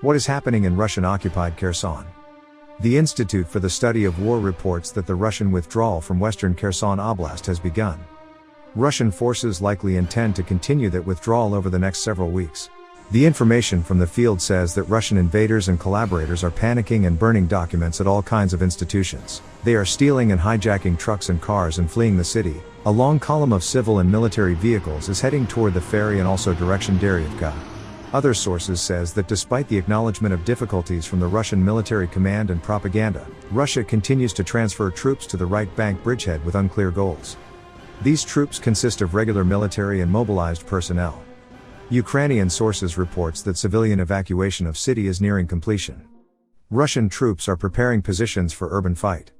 What is happening in Russian-occupied Kherson? The Institute for the Study of War reports that the Russian withdrawal from western Kherson Oblast has begun. Russian forces likely intend to continue that withdrawal over the next several weeks. The information from the field says that Russian invaders and collaborators are panicking and burning documents at all kinds of institutions. They are stealing and hijacking trucks and cars and fleeing the city. A long column of civil and military vehicles is heading toward the ferry and also direction Deryevka. Other sources says that despite the acknowledgement of difficulties from the Russian military command and propaganda, Russia continues to transfer troops to the right bank bridgehead with unclear goals. These troops consist of regular military and mobilized personnel. Ukrainian sources reports that civilian evacuation of city is nearing completion. Russian troops are preparing positions for urban fight.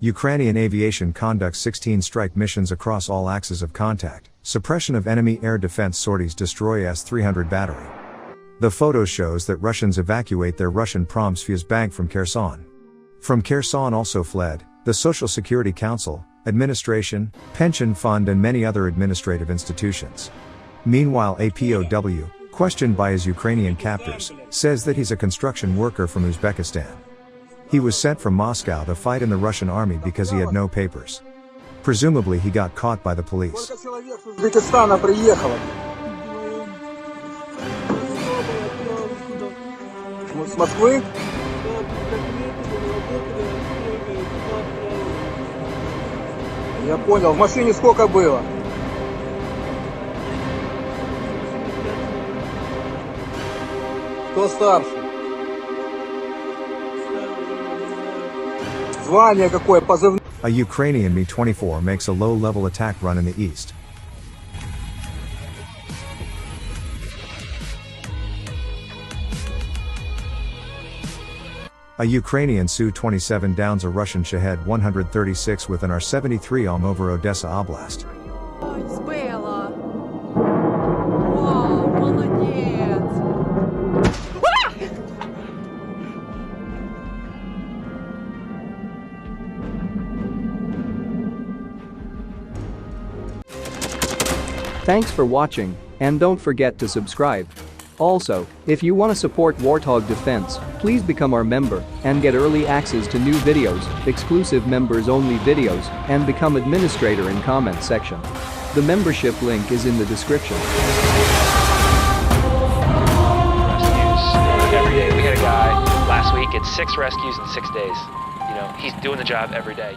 Ukrainian aviation conducts 16 strike missions across all axes of contact, suppression of enemy air defense sorties destroy S-300 battery. The photo shows that Russians evacuate their Russian Promsfy's bank from Kherson. From Kherson also fled the Social Security Council, Administration, Pension Fund and many other administrative institutions. Meanwhile, a POW, questioned by his Ukrainian captors, says that he's a construction worker from Uzbekistan. He was sent from Moscow to fight in the Russian army because he had no papers. Presumably he got caught by the police. С Москвы? Я понял. В машине сколько было? Кто старше? Звание какое? Позывной? A Ukrainian Mi-24 makes a low-level attack run in the east. A Ukrainian Su-27 downs a Russian Shahed 136 with an R-73 over Odessa Oblast. Thanks for watching, and don't forget to subscribe. Also, if you want to support Warthog Defense, please become our member and get early access to new videos, exclusive members-only videos, and become administrator in comment section. The membership link is in the description. Rescues every day. We had a guy last week at 6 rescues in 6 days. You know, he's doing the job every day.